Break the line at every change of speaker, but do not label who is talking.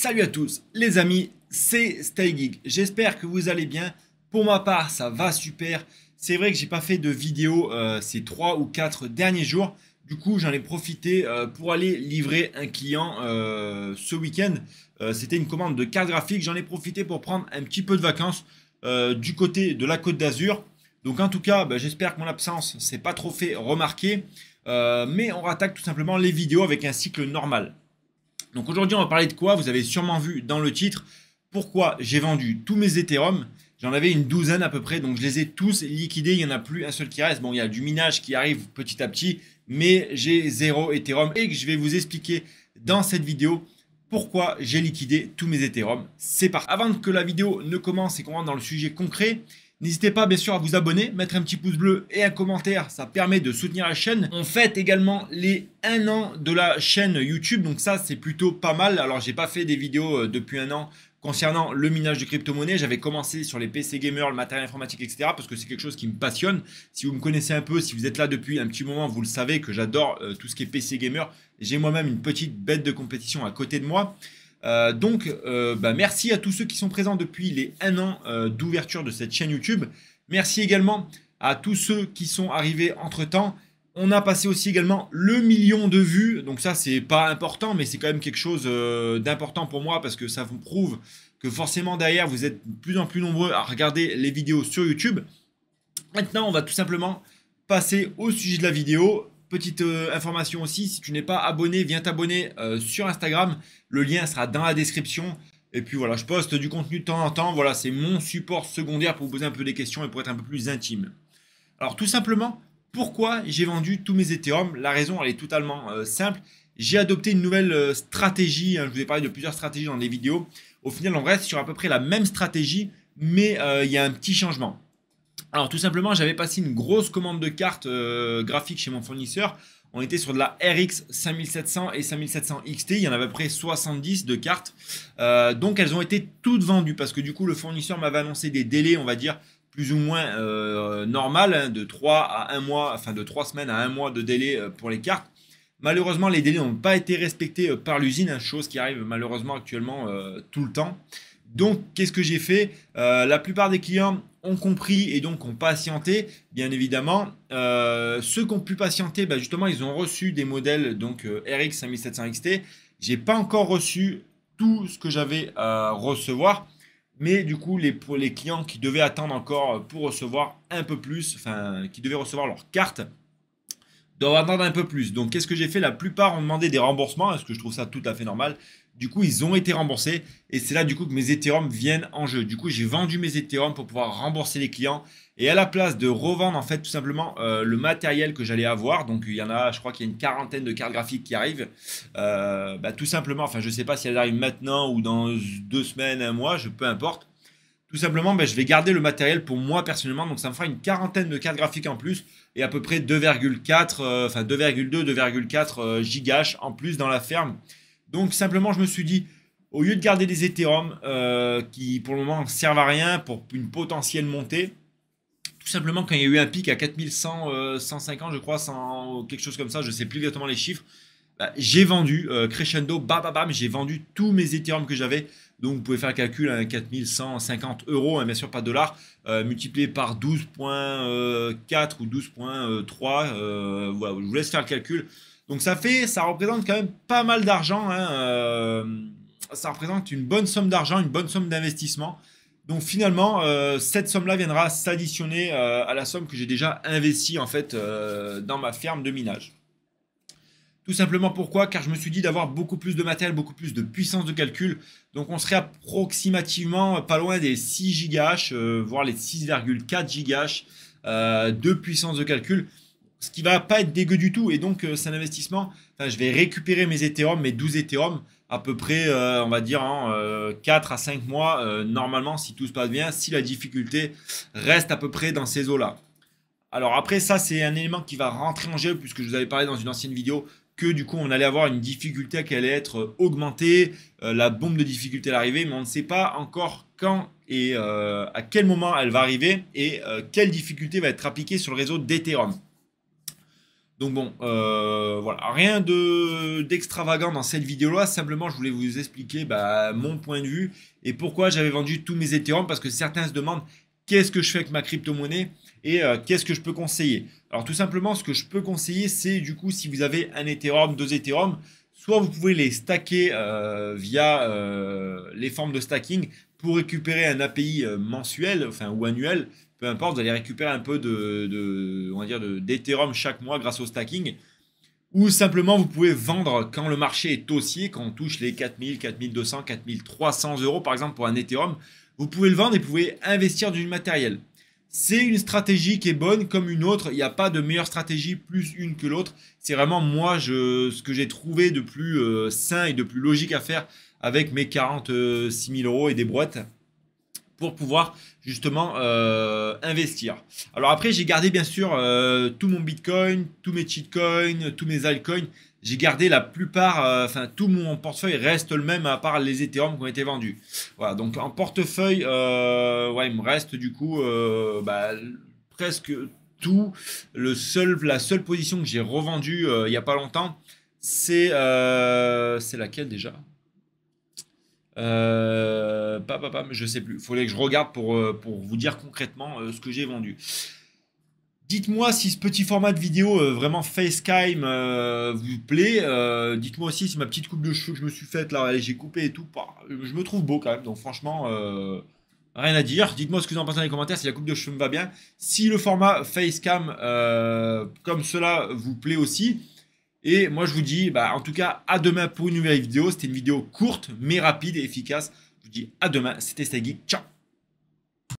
Salut à tous les amis, c'est StayGeek. J'espère que vous allez bien. Pour ma part, ça va super. C'est vrai que j'ai pas fait de vidéo ces 3 ou 4 derniers jours. Du coup, j'en ai profité pour aller livrer un client ce week-end. C'était une commande de carte graphique. J'en ai profité pour prendre un petit peu de vacances du côté de la Côte d'Azur. Donc en tout cas, j'espère que mon absence s'est pas trop fait remarquer. Mais on rattaque tout simplement les vidéos avec un cycle normal. Donc aujourd'hui, on va parler de quoi? Vous avez sûrement vu dans le titre pourquoi j'ai vendu tous mes Ethereum. J'en avais une douzaine à peu près, donc je les ai tous liquidés. Il n'y en a plus un seul qui reste. Bon, il y a du minage qui arrive petit à petit, mais j'ai 0 Ethereum et que je vais vous expliquer dans cette vidéo pourquoi j'ai liquidé tous mes Ethereum. C'est parti. Avant que la vidéo ne commence et qu'on rentre dans le sujet concret, n'hésitez pas bien sûr à vous abonner, mettre un petit pouce bleu et un commentaire, ça permet de soutenir la chaîne. On fête également les 1 an de la chaîne YouTube, donc ça c'est plutôt pas mal. Alors j'ai pas fait des vidéos depuis 1 an concernant le minage de crypto-monnaies. J'avais commencé sur les PC gamers, le matériel informatique, etc. parce que c'est quelque chose qui me passionne. Si vous me connaissez un peu, si vous êtes là depuis un petit moment, vous le savez que j'adore tout ce qui est PC gamer. J'ai moi-même une petite bête de compétition à côté de moi. Merci à tous ceux qui sont présents depuis les 1 an d'ouverture de cette chaîne YouTube. Merci également à tous ceux qui sont arrivés entre-temps. On a passé aussi également le 1 000 000 de vues. Donc ça, c'est pas important, mais c'est quand même quelque chose d'important pour moi parce que ça vous prouve que forcément derrière, vous êtes de plus en plus nombreux à regarder les vidéos sur YouTube. Maintenant, on va tout simplement passer au sujet de la vidéo. Petite information aussi, si tu n'es pas abonné, viens t'abonner sur Instagram. Le lien sera dans la description. Et puis voilà, je poste du contenu de temps en temps. Voilà, c'est mon support secondaire pour vous poser un peu des questions et pour être un peu plus intime. Alors tout simplement, pourquoi j'ai vendu tous mes Ethereum? La raison, elle est totalement simple. J'ai adopté une nouvelle stratégie. Je vous ai parlé de plusieurs stratégies dans les vidéos. Au final, on reste sur à peu près la même stratégie, mais il y a un petit changement. Alors tout simplement, j'avais passé une grosse commande de cartes graphiques chez mon fournisseur. On était sur de la RX 5700 et 5700 XT. Il y en avait à peu près 70 de cartes. Donc elles ont été toutes vendues parce que du coup le fournisseur m'avait annoncé des délais, on va dire, plus ou moins normal, hein, de 3 à 1 mois, enfin de 3 semaines à 1 mois de délai pour les cartes. Malheureusement, les délais n'ont pas été respectés par l'usine, hein, chose qui arrive malheureusement actuellement tout le temps. Donc, qu'est-ce que j'ai fait? La plupart des clients ont compris et donc ont patienté, bien évidemment. Ceux qui ont pu patienter, justement, ils ont reçu des modèles donc RX 5700 XT. J'ai pas encore reçu tout ce que j'avais à recevoir, mais du coup, pour les clients qui devaient attendre encore pour recevoir un peu plus, enfin, qui devaient recevoir leur carte, doivent attendre un peu plus. Donc, qu'est-ce que j'ai fait? La plupart ont demandé des remboursements, parce que je trouve ça tout à fait normal. Du coup, ils ont été remboursés et c'est là du coup que mes Ethereum viennent en jeu. Du coup, j'ai vendu mes Ethereum pour pouvoir rembourser les clients et à la place de revendre en fait tout simplement le matériel que j'allais avoir. Donc, il y en a, je crois qu'il y a une quarantaine de cartes graphiques qui arrivent. Tout simplement, enfin, je sais pas si elles arrivent maintenant ou dans 2 semaines, 1 mois, peu importe. Tout simplement, je vais garder le matériel pour moi personnellement. Donc, ça me fera une quarantaine de cartes graphiques en plus et à peu près 2,4, enfin 2,2, 2,4 gigahash en plus dans la ferme. Donc, simplement, je me suis dit, au lieu de garder des Ethereum qui pour le moment ne servent à rien pour une potentielle montée, tout simplement, quand il y a eu un pic à 4100, 150, je crois, quelque chose comme ça, je ne sais plus exactement les chiffres, j'ai vendu crescendo, bam, j'ai vendu tous mes Ethereum que j'avais. Donc, vous pouvez faire le calcul à 4150 euros, hein, bien sûr, pas de dollars, multiplié par 12,4 ou 12,3. Voilà, je vous laisse faire le calcul. Donc, ça représente quand même pas mal d'argent. Hein, ça représente une bonne somme d'argent, une bonne somme d'investissement. Donc finalement, cette somme-là viendra s'additionner à la somme que j'ai déjà investie en fait dans ma ferme de minage. Tout simplement pourquoi? Car je me suis dit d'avoir beaucoup plus de matériel, beaucoup plus de puissance de calcul. Donc on serait approximativement pas loin des 6 GH, voire les 6,4 GH de puissance de calcul. Ce qui va pas être dégueu du tout. Et donc c'est un investissement. Enfin, je vais récupérer mes Ethereum, mes 12 Ethereum, à peu près, on va dire, en 4 à 5 mois, normalement, si tout se passe bien, si la difficulté reste à peu près dans ces eaux-là. Alors après, ça, c'est un élément qui va rentrer en jeu, puisque je vous avais parlé dans une ancienne vidéo que du coup on allait avoir une difficulté qui allait être augmentée, la bombe de difficulté à l'arrivée, mais on ne sait pas encore quand et à quel moment elle va arriver et quelle difficulté va être appliquée sur le réseau d'Ethereum. Donc bon, voilà, rien d'extravagant dans cette vidéo-là. Simplement, je voulais vous expliquer mon point de vue et pourquoi j'avais vendu tous mes Ethereum. Parce que certains se demandent qu'est-ce que je fais avec ma crypto-monnaie et qu'est-ce que je peux conseiller. Alors tout simplement, ce que je peux conseiller, c'est du coup, si vous avez un Ethereum, deux Ethereum, soit vous pouvez les stacker via les formes de stacking pour récupérer un API mensuel, enfin ou annuel, peu importe, vous allez récupérer un peu on va dire d'Ethereum chaque mois grâce au stacking. Ou simplement, vous pouvez vendre quand le marché est haussier, quand on touche les 4000, 4200, 4300 euros par exemple pour un Ethereum. Vous pouvez le vendre et vous pouvez investir dans du matériel. C'est une stratégie qui est bonne comme une autre. Il n'y a pas de meilleure stratégie plus une que l'autre. C'est vraiment moi ce que j'ai trouvé de plus sain et de plus logique à faire avec mes 46 000 euros et des brouettes pour pouvoir justement investir. Alors après, j'ai gardé bien sûr tout mon Bitcoin, tous mes cheatcoins, tous mes altcoins. J'ai gardé la plupart, enfin tout mon portefeuille reste le même à part les Ethereum qui ont été vendus. Voilà, donc en portefeuille, ouais, il me reste du coup presque tout. La seule position que j'ai revendue il n'y a pas longtemps, c'est laquelle déjà? Je sais plus. Il faudrait que je regarde pour vous dire concrètement ce que j'ai vendu. Dites-moi si ce petit format de vidéo vraiment FaceTime vous plaît. Dites-moi aussi si ma petite coupe de cheveux que je me suis faite là, j'ai coupé et tout. Je me trouve beau quand même. Donc franchement, rien à dire. Dites-moi ce que vous en pensez dans les commentaires si la coupe de cheveux me va bien. Si le format Facecam comme cela vous plaît aussi. Et moi, je vous dis, en tout cas, à demain pour une nouvelle vidéo. C'était une vidéo courte, mais rapide et efficace. Je vous dis à demain. C'était Stay Geek. Ciao!